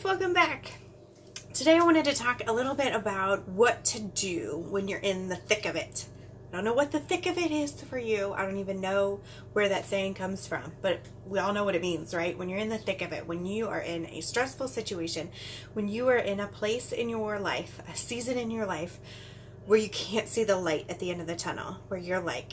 guys, welcome back. Today I wanted to talk a little bit about what to do when you're in the thick of it. I don't know what the thick of it is for you. I don't even know where that saying comes from, but we all know what it means, right? When you're in the thick of it, when you are in a stressful situation, when you are in a place in your life, a season in your life where you can't see the light at the end of the tunnel, where you're like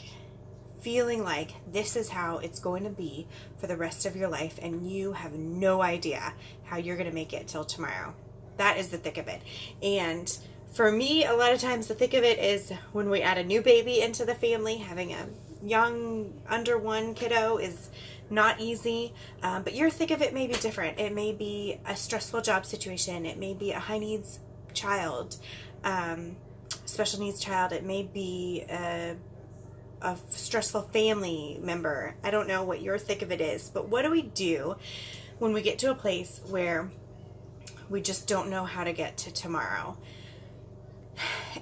feeling like this is how it's going to be for the rest of your life and you have no idea how you're going to make it till tomorrow. That is the thick of it. And for me, a lot of times the thick of it is when we add a new baby into the family. Having a young under one kiddo is not easy, but your thick of it may be different. It may be a stressful job situation. It may be a high needs child, special needs child. It may be a stressful family member. I don't know what your thick of it is, but what do we do when we get to a place where we just don't know how to get to tomorrow?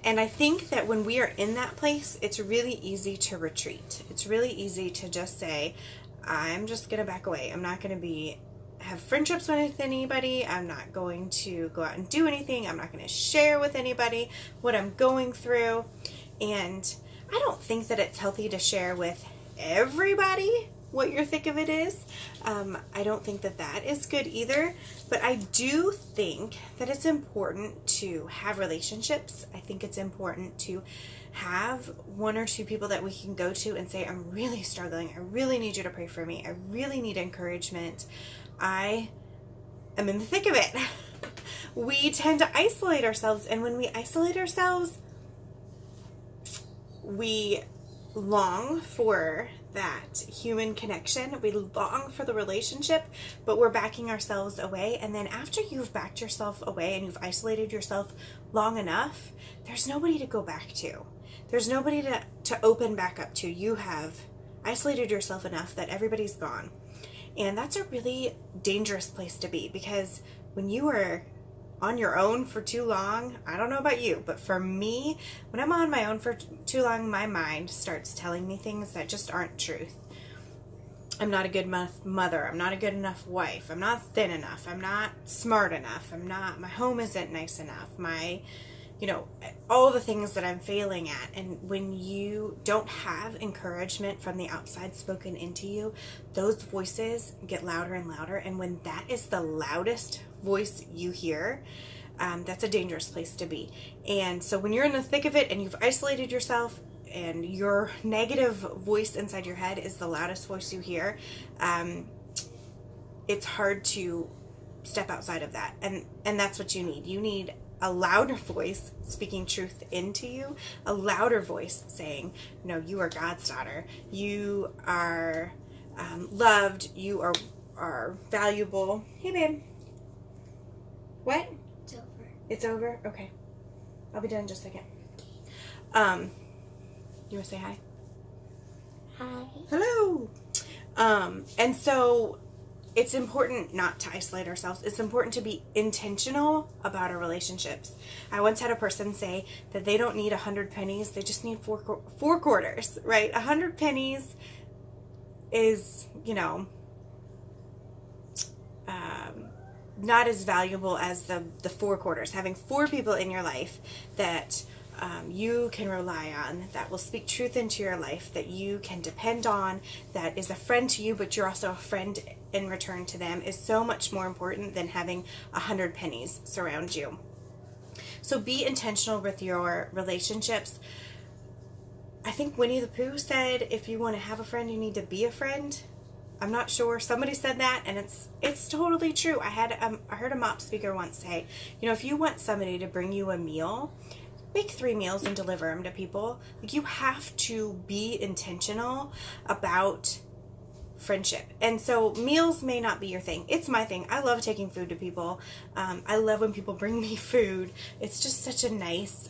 And I think that when we are in that place, it's really easy to retreat. It's really easy to just say, I'm just going to back away. I'm not going to have friendships with anybody. I'm not going to go out and do anything. I'm not going to share with anybody what I'm going through. And I don't think that it's healthy to share with everybody what your thick of it is. I don't think that that is good either, but I do think that it's important to have relationships. I think it's important to have one or two people that we can go to and say, I'm really struggling. I really need you to pray for me. I really need encouragement. I am in the thick of it. We tend to isolate ourselves, and when we isolate ourselves, we long for that human connection. We long for the relationship, but we're backing ourselves away. And then after you've backed yourself away and you've isolated yourself long enough, there's nobody to go back to. There's nobody to open back up to. You have isolated yourself enough that everybody's gone. And that's a really dangerous place to be, because when you are on your own for too long, I don't know about you, but for me, when I'm on my own for too long, my mind starts telling me things that just aren't truth. I'm not a good mother. I'm not a good enough wife. I'm not thin enough. I'm not smart enough. My home isn't nice enough. All the things that I'm failing at. And when you don't have encouragement from the outside spoken into you, those voices get louder and louder. And when that is the loudest voice you hear, that's a dangerous place to be. And so when you're in the thick of it and you've isolated yourself and your negative voice inside your head is the loudest voice you hear, it's hard to step outside of that. And that's what you need. You need a louder voice speaking truth into you, a louder voice saying, no, you are God's daughter. You are loved. You are valuable. Hey, babe. What? It's over. It's over? Okay. I'll be done in just a second. You want to say hi? Hi. Hello. And so it's important not to isolate ourselves. It's important to be intentional about our relationships. I once had a person say that they don't need 100 pennies. They just need four quarters, right? 100 pennies is, not as valuable as the 4 quarters. Having 4 people in your life that you can rely on, that will speak truth into your life, that you can depend on, that is a friend to you, but you're also a friend in return to them, is so much more important than having 100 pennies surround you. So be intentional with your relationships. I think Winnie the Pooh said, if you want to have a friend, you need to be a friend. I'm not sure. Somebody said that, and it's totally true. I heard a MOP speaker once say, if you want somebody to bring you a meal, make 3 meals and deliver them to people. Like, you have to be intentional about friendship. And so meals may not be your thing. It's my thing. I love taking food to people. I love when people bring me food. It's just such a nice,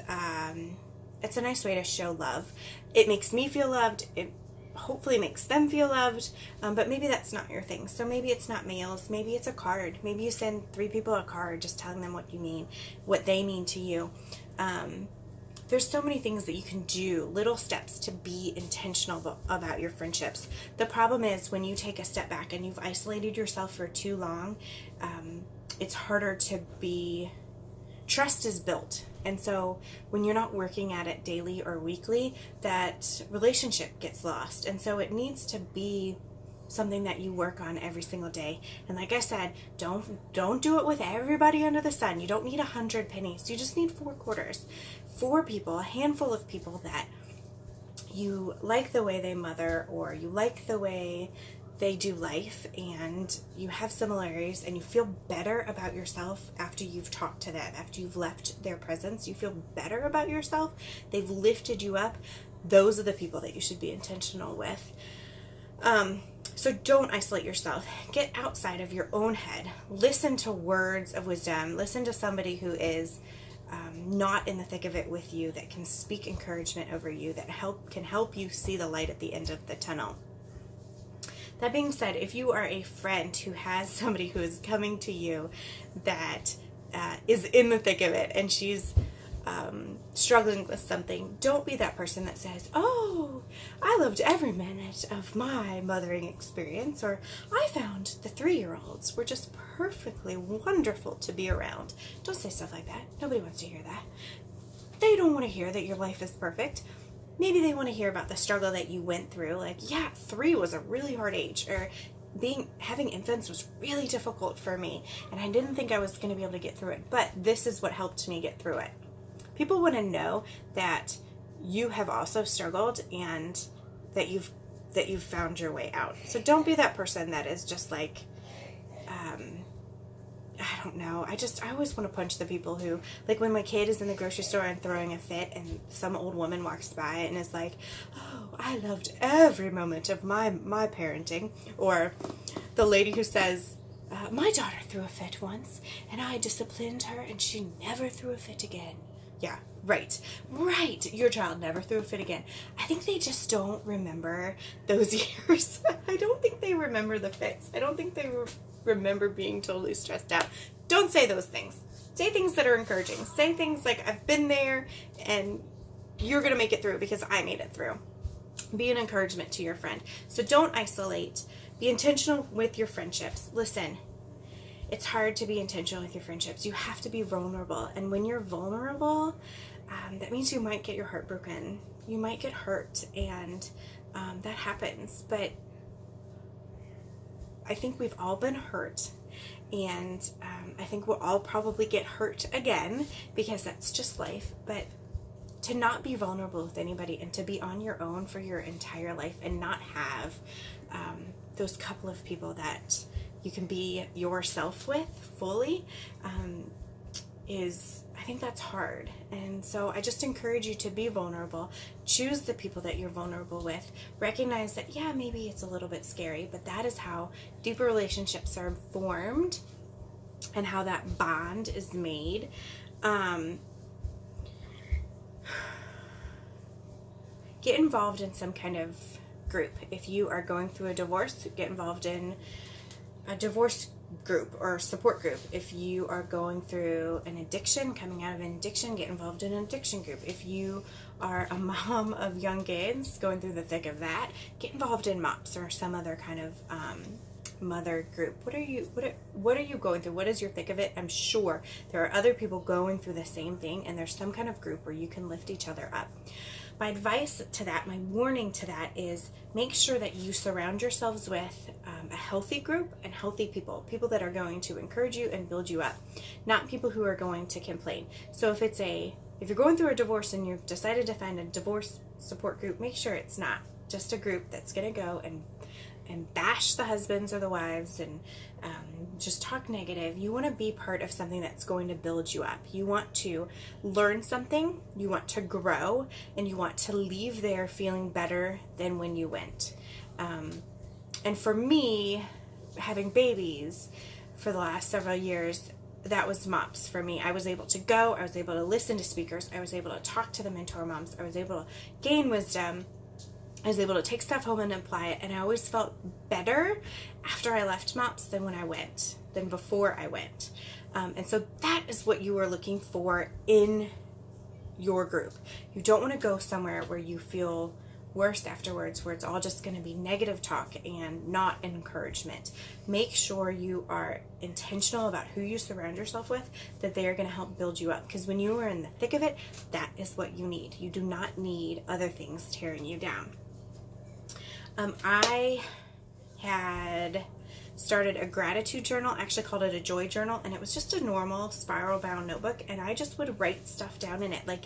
it's a nice way to show love. It makes me feel loved. It hopefully makes them feel loved, but maybe that's not your thing. So maybe it's not meals. Maybe it's a card. Maybe you send 3 people a card just telling them what they mean to you. There's so many things that you can do, little steps to be intentional about your friendships. The problem is when you take a step back and you've isolated yourself for too long, it's harder to be, trust is built. And so when you're not working at it daily or weekly, that relationship gets lost. And so it needs to be something that you work on every single day. And like I said, don't do it with everybody under the sun. You don't need 100 pennies. You just need 4 quarters. 4 people, a handful of people that you like the way they mother, or you like the way they do life, and you have similarities, and you feel better about yourself after you've talked to them, after you've left their presence. You feel better about yourself. They've lifted you up. Those are the people that you should be intentional with. So don't isolate yourself. Get outside of your own head. Listen to words of wisdom. Listen to somebody who is not in the thick of it with you, that can speak encouragement over you, that can help you see the light at the end of the tunnel. That being said, if you are a friend who has somebody who is coming to you that is in the thick of it, and she's struggling with something, don't be that person that says, "Oh, I loved every minute of my mothering experience," or "I found the 3-year-olds were just perfectly wonderful to be around." Don't say stuff like that. Nobody wants to hear that. They don't want to hear that your life is perfect. Maybe they want to hear about the struggle that you went through. Like, yeah, 3 was a really hard age, or having infants was really difficult for me, and I didn't think I was going to be able to get through it, but this is what helped me get through it. People want to know that you have also struggled and that you've found your way out. So don't be that person that is just like, I don't know. I always want to punch the people who, like when my kid is in the grocery store and throwing a fit, and some old woman walks by and is like, "Oh, I loved every moment of my parenting," or the lady who says, "My daughter threw a fit once, and I disciplined her, and she never threw a fit again." Yeah, right. Your child never threw a fit again. I think they just don't remember those years. I don't think they remember the fits. I don't think they remember being totally stressed out. Don't say those things. Say things that are encouraging. Say things like, "I've been there, and you're going to make it through because I made it through." Be an encouragement to your friend. So don't isolate. Be intentional with your friendships. Listen. It's hard to be intentional with your friendships. You have to be vulnerable. And when you're vulnerable, that means you might get your heart broken. You might get hurt, and that happens. But I think we've all been hurt. And I think we'll all probably get hurt again, because that's just life. But to not be vulnerable with anybody, and to be on your own for your entire life, and not have those couple of people that you can be yourself with fully, I think that's hard. And so I just encourage you to be vulnerable. Choose the people that you're vulnerable with. Recognize that, yeah, maybe it's a little bit scary, but that is how deeper relationships are formed and how that bond is made. Get involved in some kind of group. If you are going through a divorce, get involved in a divorce group or support group. If you are going through an addiction, coming out of an addiction, get involved in an addiction group. If you are a mom of young kids going through the thick of that, get involved in MOPS or some other kind of mother group. What are you going through? What is your thick of it? I'm sure there are other people going through the same thing, and there's some kind of group where you can lift each other up. My advice to that, my warning to that, is make sure that you surround yourselves with a healthy group and healthy people that are going to encourage you and build you up, not people who are going to complain. So if you're going through a divorce and you've decided to find a divorce support group, make sure it's not just a group that's going to go and bash the husbands or the wives and just talk negative. You want to be part of something that's going to build you up. You want to learn something, you want to grow, and you want to leave there feeling better than when you went. And for me, having babies for the last several years, that was MOPS for me. I was able to go, I was able to listen to speakers, I was able to talk to the mentor moms, I was able to gain wisdom, I was able to take stuff home and apply it, and I always felt better after I left MOPS than before I went. And so that is what you are looking for in your group. You don't want to go somewhere where you feel worse afterwards, where it's all just going to be negative talk and not encouragement. Make sure you are intentional about who you surround yourself with, that they are going to help build you up. Because when you are in the thick of it, that is what you need. You do not need other things tearing you down. I had started a gratitude journal, actually called it a joy journal, and it was just a normal spiral bound notebook, and I just would write stuff down in it. Like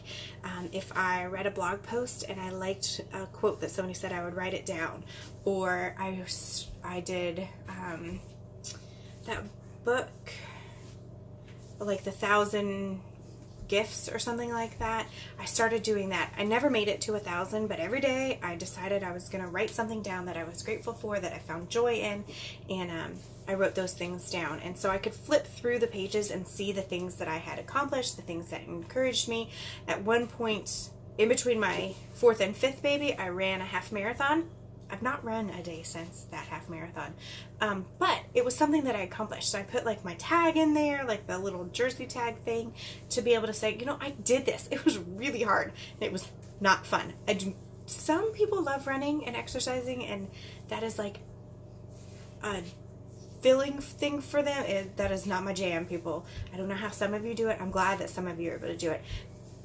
if I read a blog post and I liked a quote that somebody said, I would write it down. Or I did that book, like the 1,000 gifts or something like that. I started doing that. I never made it to 1,000, but every day I decided I was going to write something down that I was grateful for, that I found joy in, and I wrote those things down. And so I could flip through the pages and see the things that I had accomplished, the things that encouraged me. At one point, in between my 4th and 5th baby, I ran a half marathon. I've not run a day since that half marathon, but it was something that I accomplished. So I put like my tag in there, like the little jersey tag thing, to be able to say, I did this. It was really hard, and it was not fun. Some people love running and exercising, and that is like a filling thing for them. That is not my jam, people. I don't know how some of you do it. I'm glad that some of you are able to do it,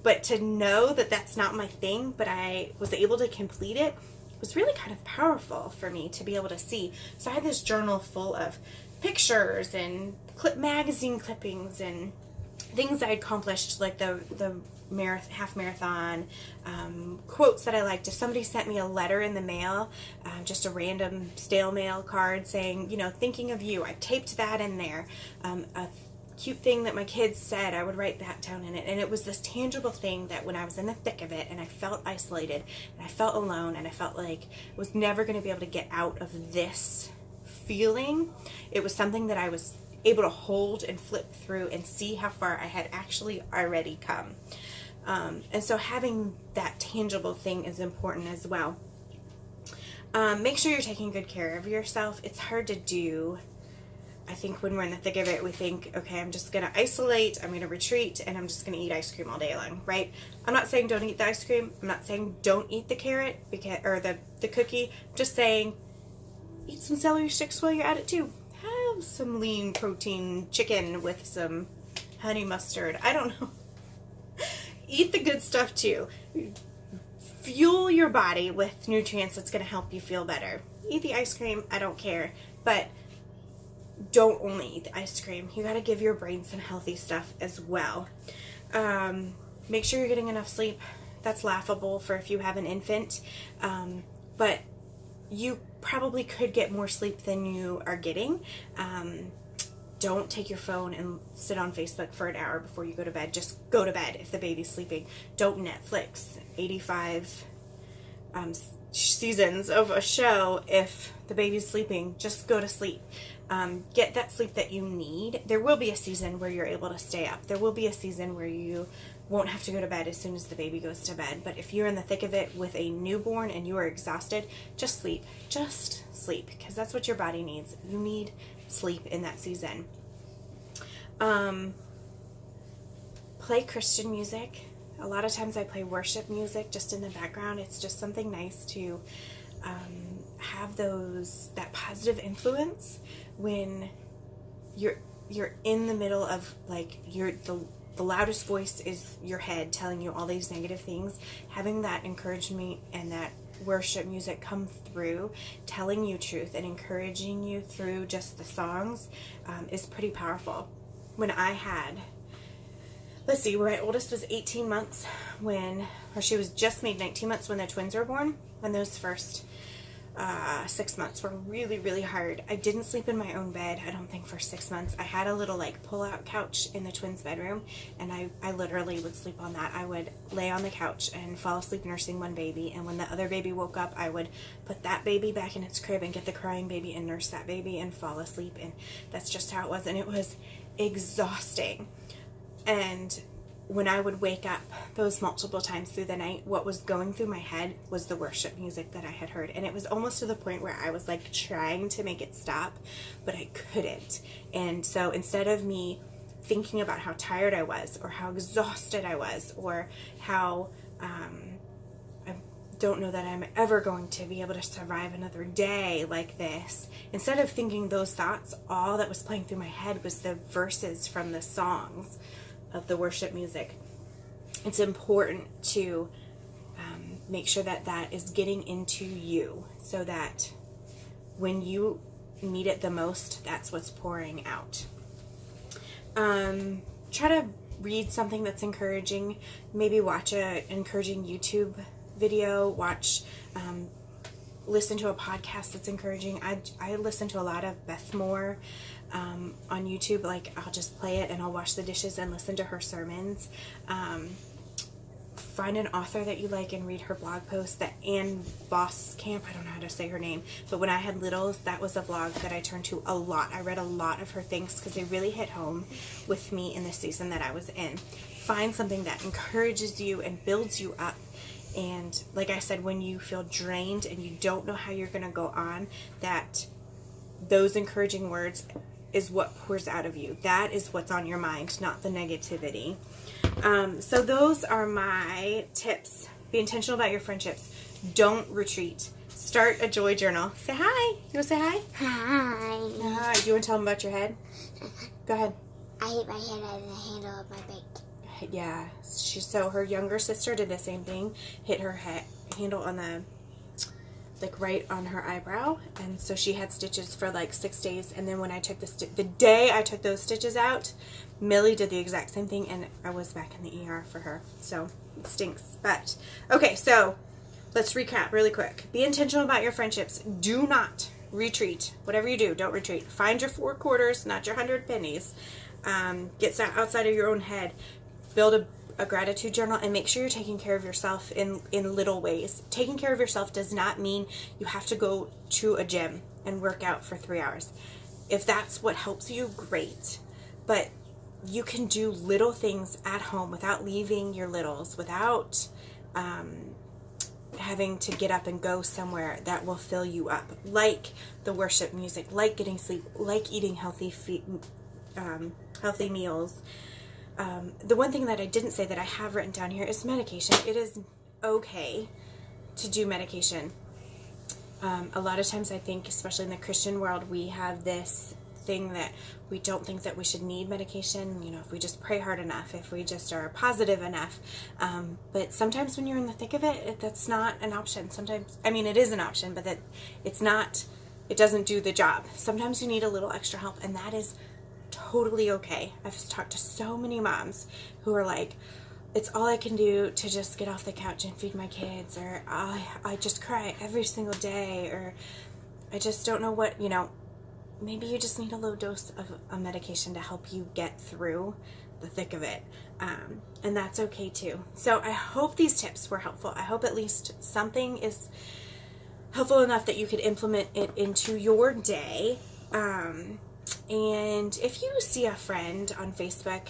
but to know that that's not my thing, but I was able to complete it, was really kind of powerful for me to be able to see. So I had this journal full of pictures and magazine clippings and things I accomplished, like the half marathon, quotes that I liked. If somebody sent me a letter in the mail, just a random stale mail card saying, thinking of you, I taped that in there. A cute thing that my kids said, I would write that down in it. And it was this tangible thing that when I was in the thick of it and I felt isolated and I felt alone and I felt like I was never going to be able to get out of this feeling, it was something that I was able to hold and flip through and see how far I had actually already come. And so having that tangible thing is important as well. Make sure you're taking good care of yourself. It's hard to do. I think when we're in the thick of it, we think, okay, I'm just going to isolate, I'm going to retreat, and I'm just going to eat ice cream all day long, right? I'm not saying don't eat the ice cream. I'm not saying don't eat the carrot or the cookie. I'm just saying eat some celery sticks while you're at it too. Have some lean protein chicken with some honey mustard. I don't know. Eat the good stuff too. Fuel your body with nutrients that's going to help you feel better. Eat the ice cream, I don't care. But don't only eat the ice cream. You got to give your brain some healthy stuff as well. Make sure you're getting enough sleep. That's laughable for if you have an infant. But you probably could get more sleep than you are getting. Don't take your phone and sit on Facebook for an hour before you go to bed. Just go to bed if the baby's sleeping. Don't Netflix 85 seasons of a show if the baby's sleeping. Just go to sleep. Get that sleep that you need. There will be a season where you're able to stay up. There will be a season where you won't have to go to bed as soon as the baby goes to bed. But if you're in the thick of it with a newborn and you are exhausted, just sleep. Just sleep, because that's what your body needs. You need sleep in that season. Play Christian music. A lot of times I play worship music just in the background. It's just something nice to have that positive influence when you're in the middle of like the loudest voice is your head telling you all these negative things. Having that encouragement and that worship music come through, telling you truth and encouraging you through just the songs, is pretty powerful. When I had, my oldest was 18 months she was just made 19 months when the twins were born. When those first 6 months were really, really hard. I didn't sleep in my own bed, I don't think, for 6 months. I had a little pull-out couch in the twins' bedroom, and I literally would sleep on that. I would lay on the couch and fall asleep nursing one baby, and when the other baby woke up, I would put that baby back in its crib and get the crying baby and nurse that baby and fall asleep, and that's just how it was, and it was exhausting. And when I would wake up those multiple times through the night, what was going through my head was the worship music that I had heard. And it was almost to the point where I was trying to make it stop, but I couldn't. And so instead of me thinking about how tired I was or how exhausted I was or how don't know that I'm ever going to be able to survive another day like this. Instead of thinking those thoughts, all that was playing through my head was the verses from the songs of the worship music. It's important to make sure that that is getting into you so that when you need it the most, that's what's pouring out. Try to read something that's encouraging. Maybe watch an encouraging YouTube video. Listen to a podcast that's encouraging. I listen to a lot of Beth Moore on YouTube. Like, I'll just play it and I'll wash the dishes and listen to her sermons. Find an author that you like and read her blog posts. That Ann Voskamp, I don't know how to say her name, but when I had littles, that was a blog that I turned to a lot. I read a lot of her things because they really hit home with me in the season that I was in. Find something that encourages you and builds you up. And like I said, when you feel drained and you don't know how you're going to go on, that those encouraging words is what pours out of you. That is what's on your mind, not the negativity. So those are my tips. Be intentional about your friendships. Don't retreat. Start a joy journal. Say hi. You want to say hi? Hi. Hi. Do you want to tell them about your head? Go ahead. I hit my head on the handle of my bike. Yeah. So her younger sister did the same thing. Hit her handle on the, like, right on her eyebrow. And so she had stitches for like 6 days. And then when I took the day I took those stitches out, Millie did the exact same thing, and I was back in the ER for her. So it stinks. But okay, so let's recap really quick. Be intentional about your friendships. Do not retreat. Whatever you do, don't retreat. Find your 4 quarters, not your 100 pennies. Get outside of your own head. Build a gratitude journal, and make sure you're taking care of yourself in little ways. Taking care of yourself does not mean you have to go to a gym and work out for 3 hours. If that's what helps you, great. But you can do little things at home without leaving your littles, without having to get up and go somewhere that will fill you up, like the worship music, like getting sleep, like eating healthy meals. The one thing that I didn't say that I have written down here is medication. It is okay to do medication. A lot of times I think, especially in the Christian world, we have this thing that we don't think that we should need medication, if we just pray hard enough, if we just are positive enough. But sometimes when you're in the thick of it, that's not an option. Sometimes, it is an option, but it doesn't do the job. Sometimes you need a little extra help, and that is totally okay. I've talked to so many moms who are like, it's all I can do to just get off the couch and feed my kids, or I just cry every single day, or I just don't know what, maybe you just need a low dose of a medication to help you get through the thick of it. And that's okay too. So I hope these tips were helpful. I hope at least something is helpful enough that you could implement it into your day. And if you see a friend on Facebook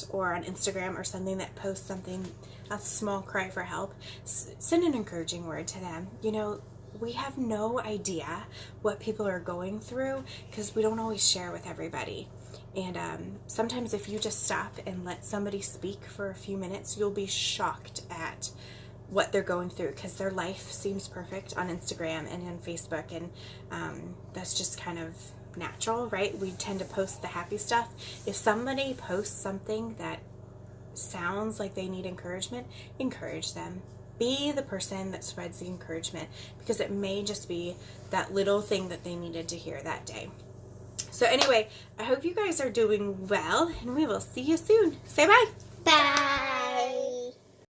or on Instagram or something that posts something, a small cry for help, send an encouraging word to them. We have no idea what people are going through because we don't always share with everybody. And sometimes if you just stop and let somebody speak for a few minutes, you'll be shocked at what they're going through, because their life seems perfect on Instagram and on Facebook, and that's just kind of natural, right? We tend to post the happy stuff. If somebody posts something that sounds like they need encouragement, encourage them. Be the person that spreads the encouragement, because it may just be that little thing that they needed to hear that day. So anyway, I hope you guys are doing well, and we will see you soon. Say bye.